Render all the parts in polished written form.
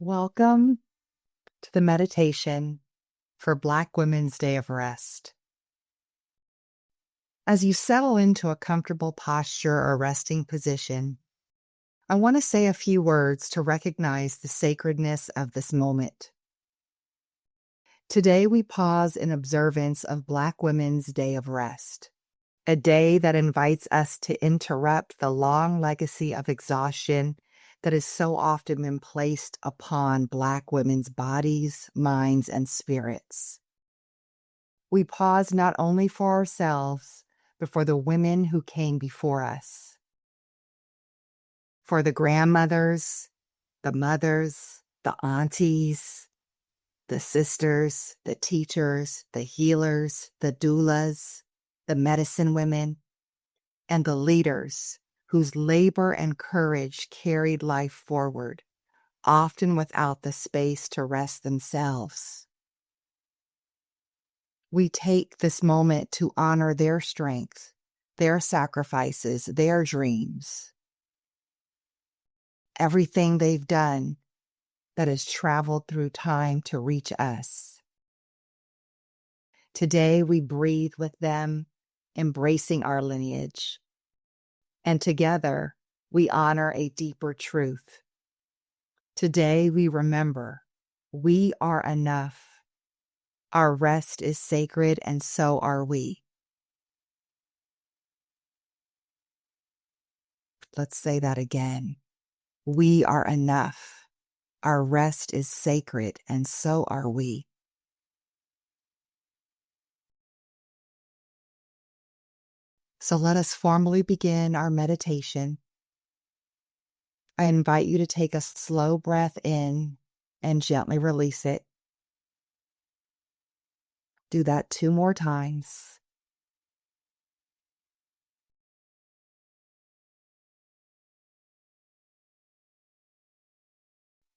Welcome to the meditation for Black Women's Day of Rest. As you settle into a comfortable posture or resting position, I want to say a few words to recognize the sacredness of this moment. Today we pause in observance of Black Women's Day of Rest, a day that invites us to interrupt the long legacy of exhaustion that has so often been placed upon Black women's bodies, minds, and spirits. We pause not only for ourselves, but for the women who came before us. For the grandmothers, the mothers, the aunties, the sisters, the teachers, the healers, the doulas, the medicine women, and the leaders whose labor and courage carried life forward, often without the space to rest themselves. We take this moment to honor their strength, their sacrifices, their dreams, everything they've done that has traveled through time to reach us. Today we breathe with them, embracing our lineage. And together, we honor a deeper truth. Today, we remember we are enough. Our rest is sacred, and so are we. Let's say that again. We are enough. Our rest is sacred, and so are we. So let us formally begin our meditation. I invite you to take a slow breath in and gently release it. Do that 2 more times.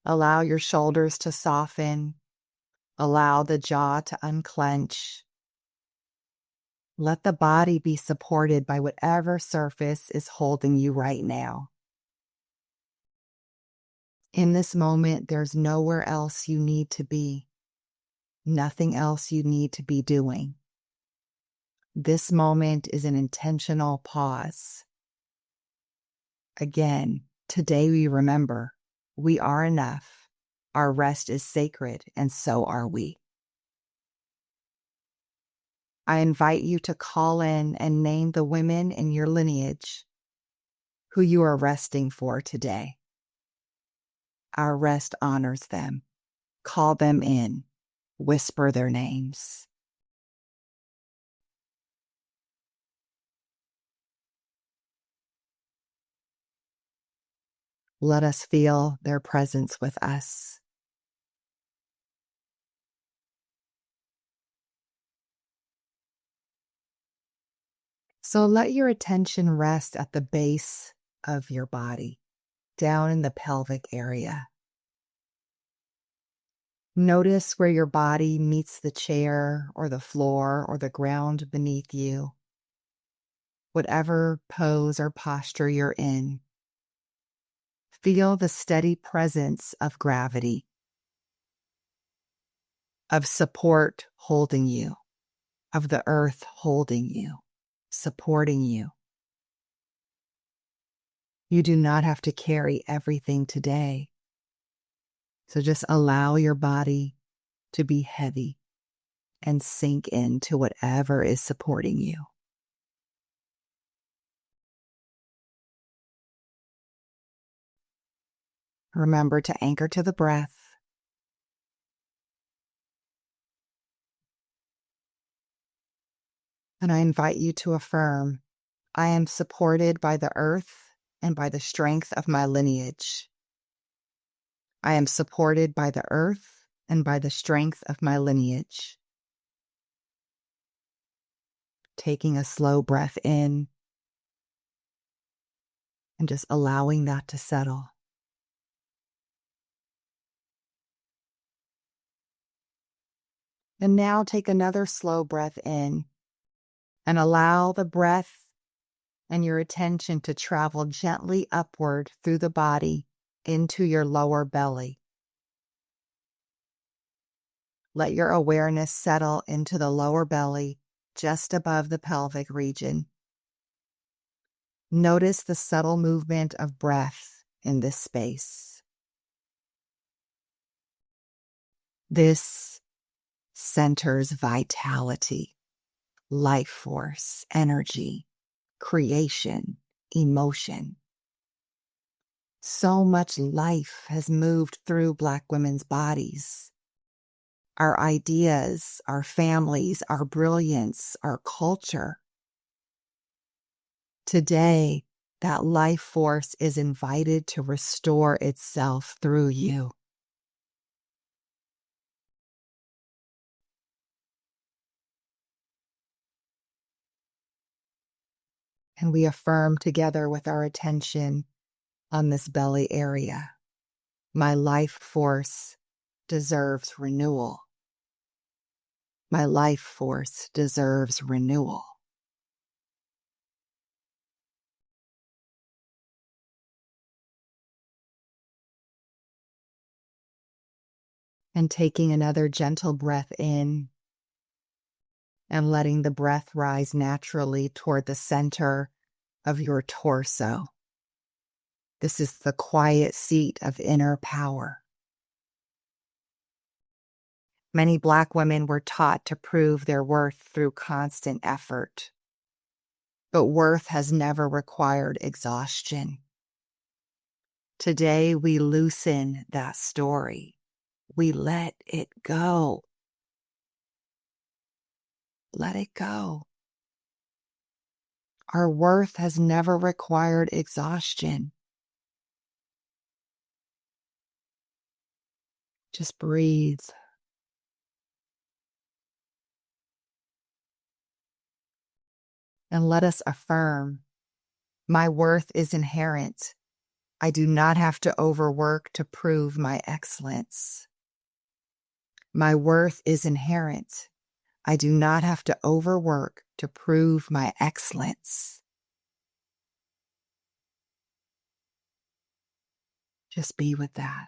Allow your shoulders to soften. Allow the jaw to unclench. Let the body be supported by whatever surface is holding you right now. In this moment, there's nowhere else you need to be. Nothing else you need to be doing. This moment is an intentional pause. Again, today we remember we are enough. Our rest is sacred, and so are we. I invite you to call in and name the women in your lineage who you are resting for today. Our rest honors them. Call them in. Whisper their names. Let us feel their presence with us. So let your attention rest at the base of your body, down in the pelvic area. Notice where your body meets the chair or the floor or the ground beneath you. Whatever pose or posture you're in, feel the steady presence of gravity, of support holding you, of the earth holding you, supporting you. You do not have to carry everything today. So just allow your body to be heavy and sink into whatever is supporting you. Remember to anchor to the breath. And I invite you to affirm, I am supported by the earth and by the strength of my lineage. I am supported by the earth and by the strength of my lineage. Taking a slow breath in and just allowing that to settle. And now take another slow breath in and allow the breath and your attention to travel gently upward through the body into your lower belly. Let your awareness settle into the lower belly, just above the pelvic region. Notice the subtle movement of breath in this space. This centers vitality, life force, energy, creation, emotion. So much life has moved through Black women's bodies. Our ideas, our families, our brilliance, our culture. Today, that life force is invited to restore itself through you. And we affirm together with our attention on this belly area. My life force deserves renewal. My life force deserves renewal. And taking another gentle breath in and letting the breath rise naturally toward the center of your torso. This is the quiet seat of inner power. Many Black women were taught to prove their worth through constant effort. But worth has never required exhaustion. Today, we loosen that story. We let it go. Let it go. Our worth has never required exhaustion. Just breathe. And let us affirm, my worth is inherent. I do not have to overwork to prove my excellence. My worth is inherent. I do not have to overwork to prove my excellence. Just be with that.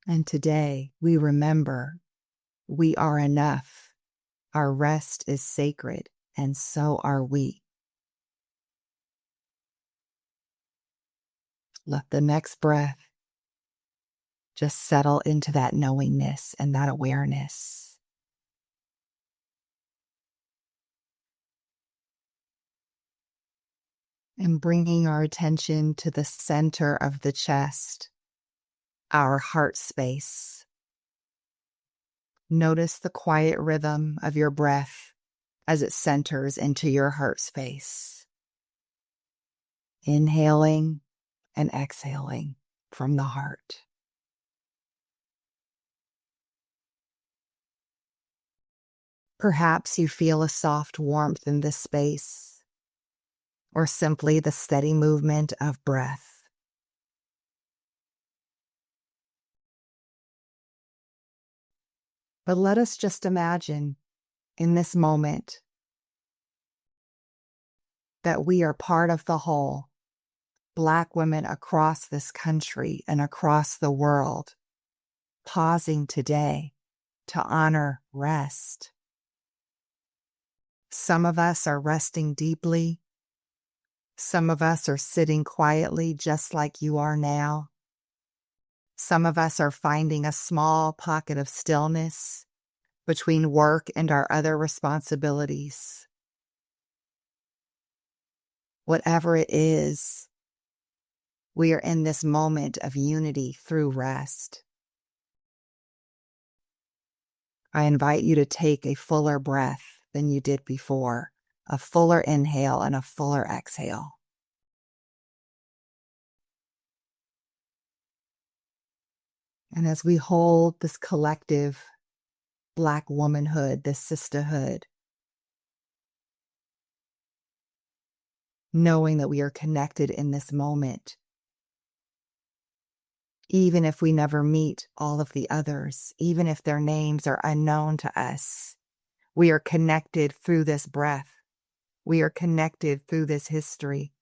And today we remember we are enough. Our rest is sacred, and so are we. Let the next breath just settle into that knowingness and that awareness. And bringing our attention to the center of the chest, our heart space. Notice the quiet rhythm of your breath as it centers into your heart space. Inhaling and exhaling from the heart. Perhaps you feel a soft warmth in this space, or simply the steady movement of breath. But let us just imagine in this moment that we are part of the whole, Black women across this country and across the world, pausing today to honor rest. Some of us are resting deeply. Some of us are sitting quietly just like you are now. Some of us are finding a small pocket of stillness between work and our other responsibilities. Whatever it is, we are in this moment of unity through rest. I invite you to take a fuller breath than you did before, a fuller inhale and a fuller exhale. And as we hold this collective Black womanhood, this sisterhood, knowing that we are connected in this moment, even if we never meet all of the others, even if their names are unknown to us, we are connected through this breath. We are connected through this history.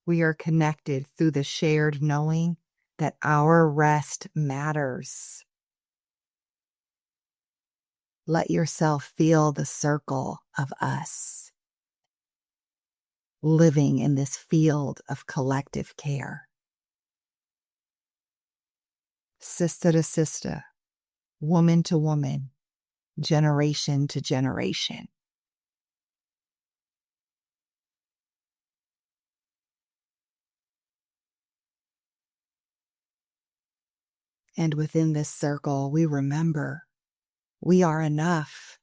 We are connected through the shared knowing that our rest matters. Let yourself feel the circle of us living in this field of collective care. Sister to sister, woman to woman, generation to generation. And within this circle, we remember we are enough.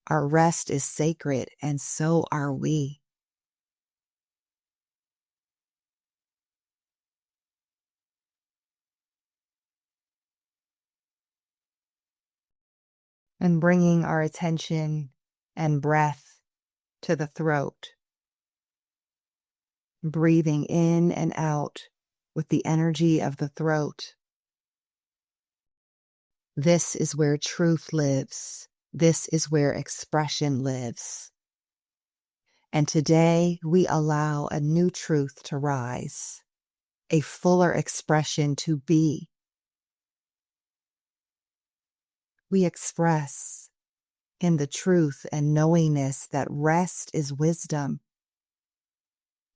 Our rest is sacred, and so are we. And bringing our attention and breath to the throat, breathing in and out with the energy of the throat. This is where truth lives. This is where expression lives. And today we allow a new truth to rise, a fuller expression to be. We express in the truth and knowingness that rest is wisdom.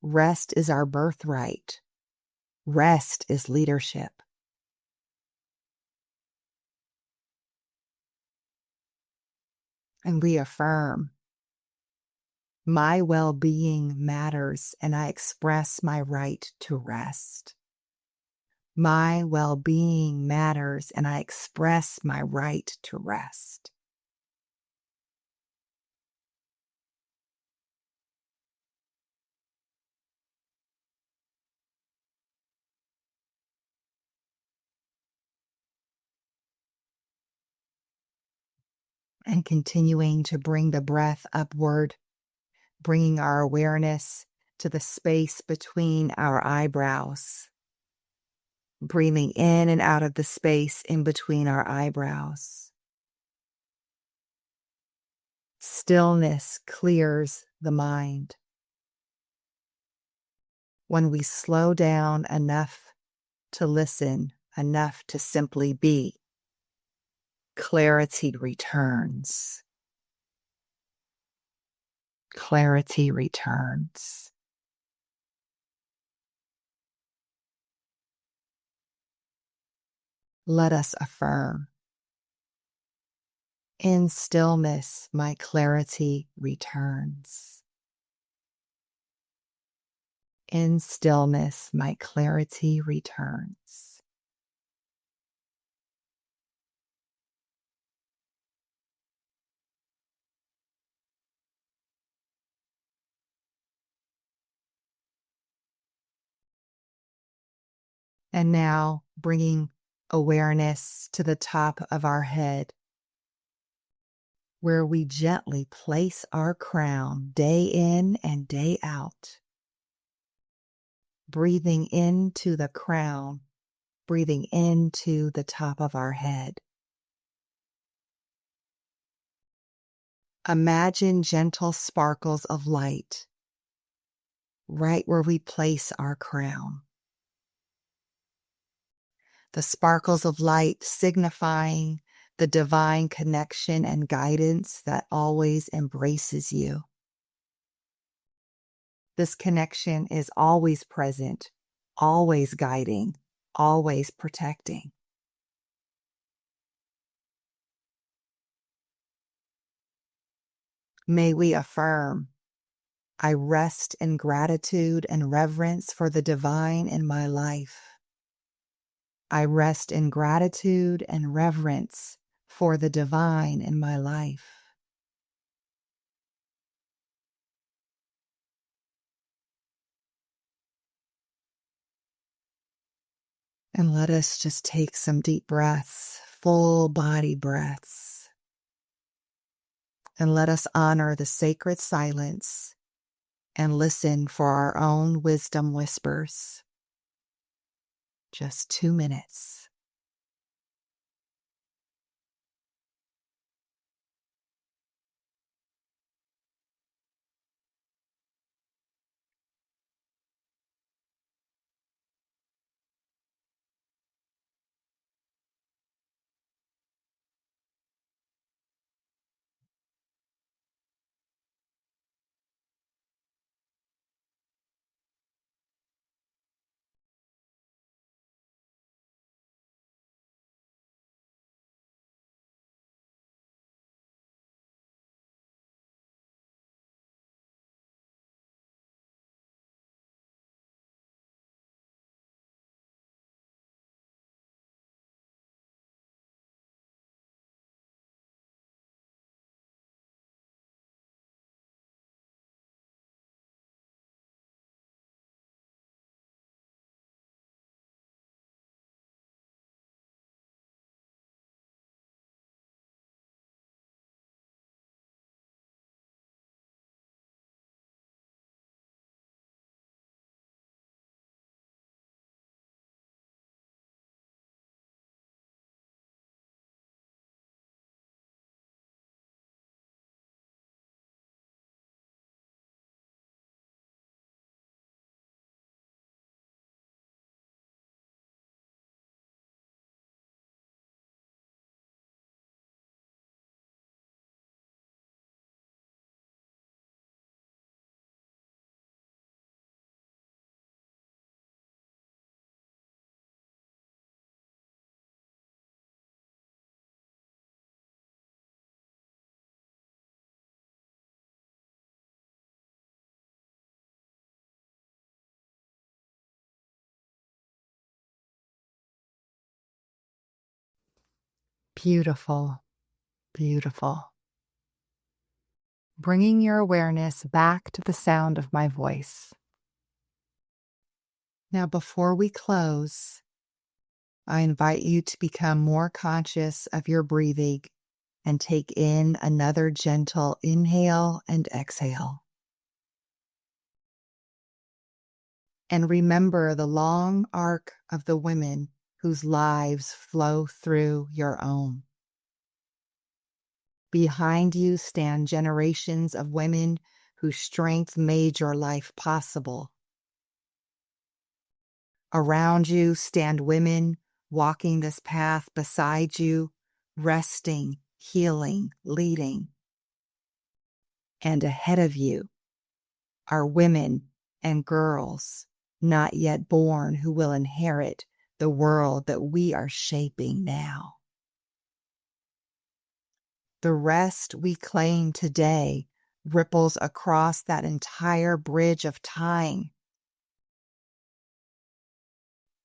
Rest is our birthright. Rest is leadership. And we affirm, my well-being matters, and I express my right to rest. My well-being matters, and I express my right to rest. And continuing to bring the breath upward, bringing our awareness to the space between our eyebrows, breathing in and out of the space in between our eyebrows. Stillness clears the mind. When we slow down enough to listen, enough to simply be, clarity returns. Clarity returns. Let us affirm, in stillness, my clarity returns. In stillness, my clarity returns. And now bringing awareness to the top of our head, where we gently place our crown day in and day out. Breathing into the crown, breathing into the top of our head. Imagine gentle sparkles of light right where we place our crown. The sparkles of light signifying the divine connection and guidance that always embraces you. This connection is always present, always guiding, always protecting. May we affirm, I rest in gratitude and reverence for the divine in my life. I rest in gratitude and reverence for the divine in my life. And let us just take some deep breaths, full body breaths. And let us honor the sacred silence and listen for our own wisdom whispers. Just 2 minutes. Beautiful, beautiful. Bringing your awareness back to the sound of my voice. Now, before we close, I invite you to become more conscious of your breathing and take in another gentle inhale and exhale. And remember the long arc of the women whose lives flow through your own. Behind you stand generations of women whose strength made your life possible. Around you stand women walking this path beside you, resting, healing, leading. And ahead of you are women and girls not yet born who will inherit the world that we are shaping now. The rest we claim today ripples across that entire bridge of time,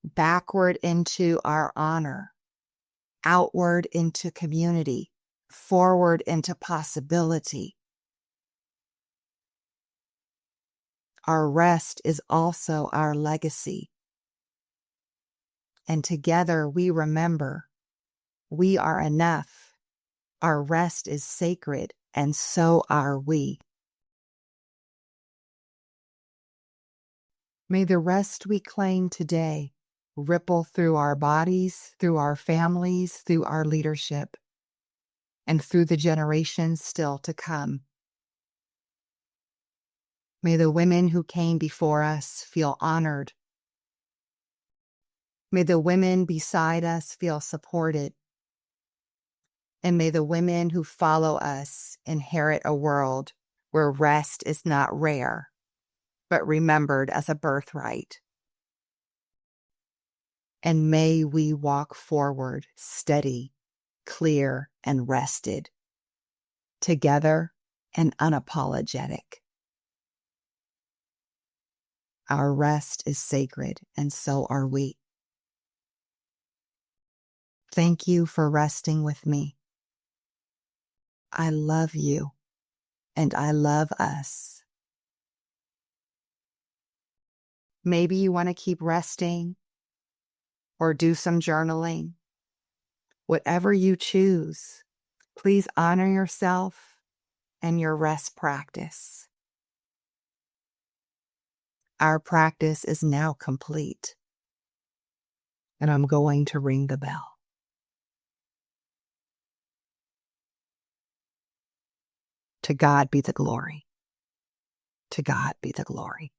backward into our honor, outward into community, forward into possibility. Our rest is also our legacy. And together we remember we are enough. Our rest is sacred, and so are we. May the rest we claim today ripple through our bodies, through our families, through our leadership, and through the generations still to come. May the women who came before us feel honored. May the women beside us feel supported. And may the women who follow us inherit a world where rest is not rare, but remembered as a birthright. And may we walk forward steady, clear, and rested, together and unapologetic. Our rest is sacred, and so are we. Thank you for resting with me. I love you, and I love us. Maybe you want to keep resting or do some journaling. Whatever you choose, please honor yourself and your rest practice. Our practice is now complete, and I'm going to ring the bell. To God be the glory. To God be the glory.